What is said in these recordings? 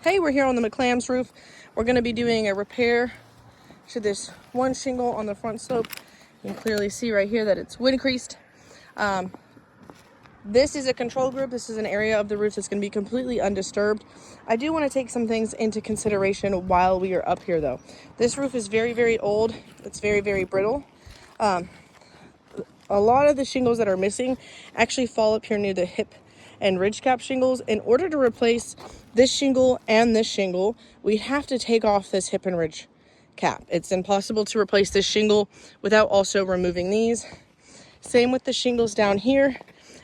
Hey, we're here on the Mcclam's roof. We're going to be doing a repair to this one shingle on the front slope. You can clearly see right here that it's wind creased. This is a control group. This is an area of the roof that's going to be completely undisturbed. I do want to take some things into consideration while we are up here though. This roof is very, very old. It's very, very brittle. A lot of the shingles that are missing actually fall up here near the hip and ridge cap shingles. In order to replace this shingle and this shingle, we have to take off this hip and ridge cap. It's impossible to replace this shingle without also removing these. Same with the shingles down here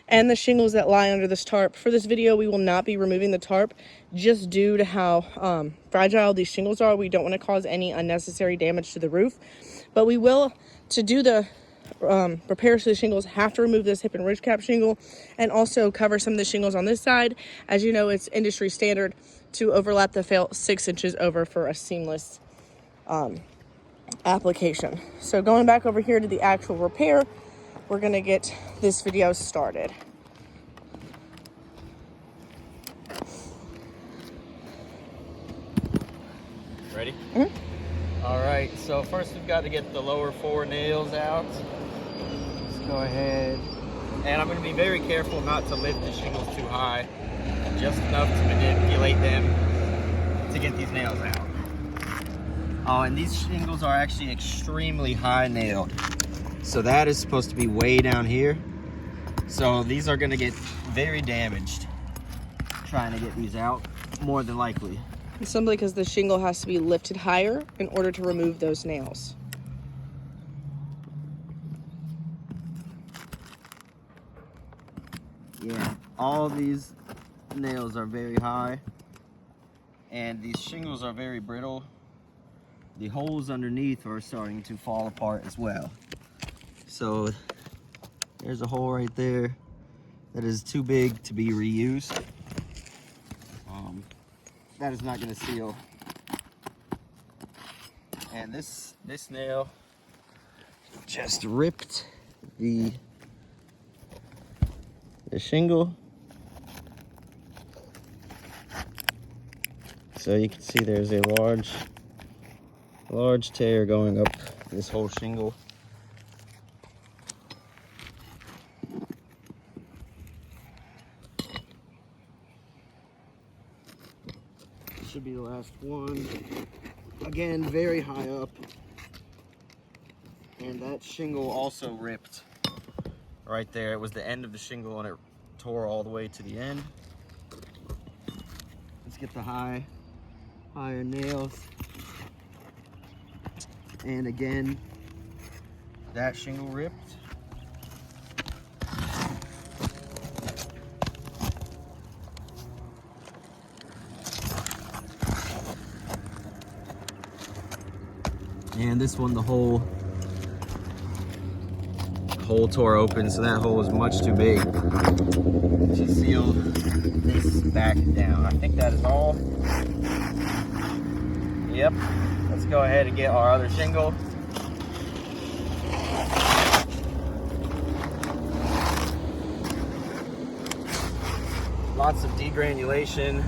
and the shingles that lie under this tarp. For this video, we will not be removing the tarp just due to how fragile these shingles are. We don't want to cause any unnecessary damage to the roof, but we will, to do the repairs to the shingles, have to remove this hip and ridge cap shingle and also cover some of the shingles on this side. As you know, it's industry standard to overlap the felt 6 inches over for a seamless application. So going back over here to the actual repair, we're going to get this video started. Ready? Mm-hmm. All right, so first we've got to get the lower 4 nails out. Let's go ahead. And I'm going to be very careful not to lift the shingles too high, just enough to manipulate them to get these nails out. Oh, and these shingles are actually extremely high nailed. So that is supposed to be way down here. So these are going to get very damaged trying to get these out, more than likely. Simply because the shingle has to be lifted higher in order to remove those nails. Yeah, all these nails are very high and these shingles are very brittle. The holes underneath are starting to fall apart as well. So there's a hole right there that is too big to be reused. That is not going to seal. And this nail just ripped the shingle. So you can see there's a large tear going up this whole shingle. Should be the last one. Again, very high up. And that shingle also ripped right there. It was the end of the shingle and it tore all the way to the end. Let's get the higher nails. And again, that shingle ripped. And this one, the hole tore open, so that hole is much too big to seal this back down. I think that is all. Yep. Let's go ahead and get our other shingle. Lots of degranulation.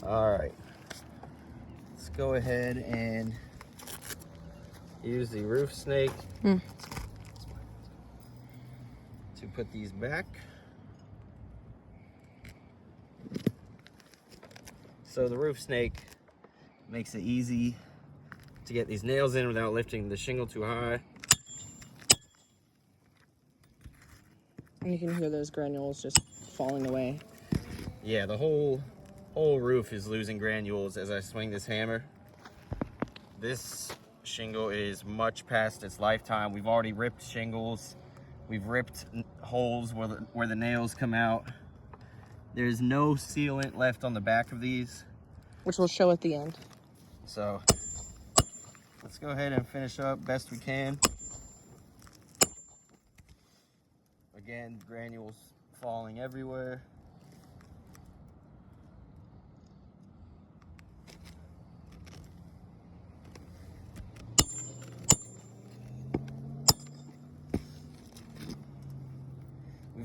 All right, let's go ahead and use the roof snake to put these back. So the roof snake makes it easy to get these nails in without lifting the shingle too high. And you can hear those granules just falling away. Yeah, the whole roof is losing granules as I swing this hammer. This shingle is much past its lifetime. We've already ripped shingles. We've ripped holes where the nails come out. There's no sealant left on the back of these, which will show at the end. So let's go ahead and finish up best we can. Again, granules falling everywhere.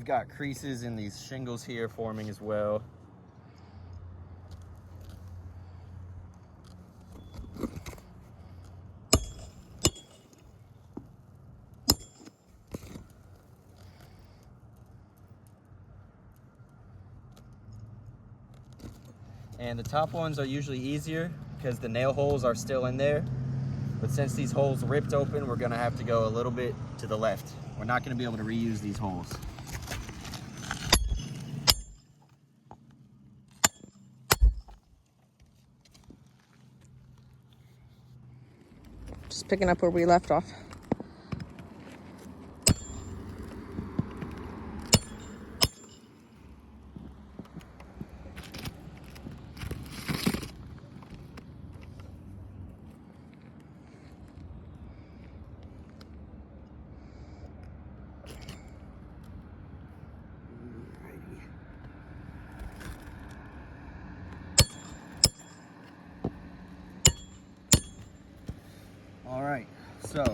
We've got creases in these shingles here forming as well. And the top ones are usually easier because the nail holes are still in there. But since these holes ripped open, we're gonna have to go a little bit to the left. We're not gonna be able to reuse these holes. Just picking up where we left off. All right, so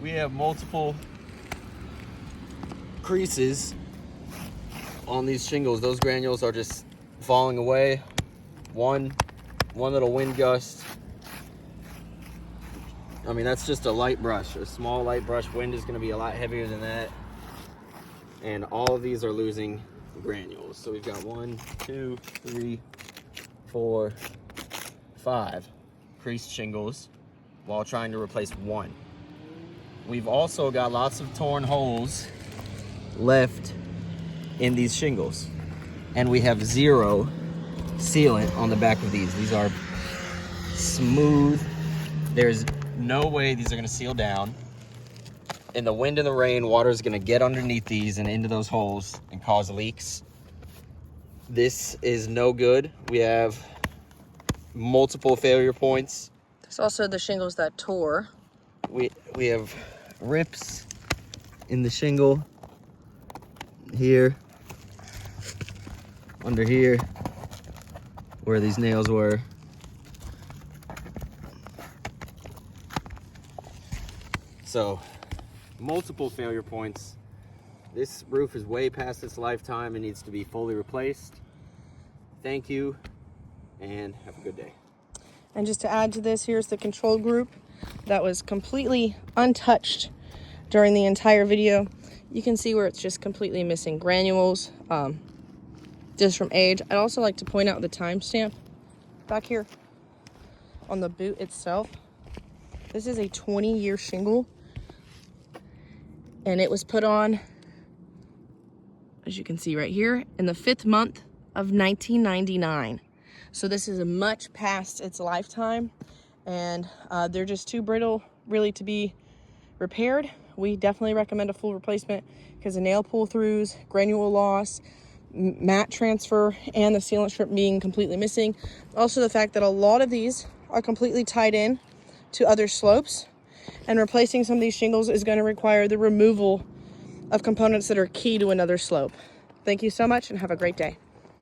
we have multiple creases on these shingles. Those granules are just falling away. One little wind gust. I mean, that's just a light brush, a small light brush. Wind is gonna be a lot heavier than that. And all of these are losing granules. So we've got 1, 2, 3, 4, 5 creased shingles while trying to replace one. We've also got lots of torn holes left in these shingles. And we have 0 sealant on the back of these. These are smooth. There's no way these are gonna seal down. In the wind and the rain, water is gonna get underneath these and into those holes and cause leaks. This is no good. We have multiple failure points. There's also the shingles that tore. We have rips in the shingle here, under here, where these nails were. So, multiple failure points. This roof is way past its lifetime and needs to be fully replaced. Thank you, and have a good day. And just to add to this, here's the control group that was completely untouched during the entire video. You can see where it's just completely missing granules, just from age. I'd also like to point out the timestamp back here on the boot itself. This is a 20-year shingle, and it was put on, as you can see right here, in the 5th month of 1999. So this is much past its lifetime, and they're just too brittle really to be repaired. We definitely recommend a full replacement because the nail pull-throughs, granule loss, mat transfer, and the sealant strip being completely missing. Also the fact that a lot of these are completely tied in to other slopes, and replacing some of these shingles is going to require the removal of components that are key to another slope. Thank you so much and have a great day.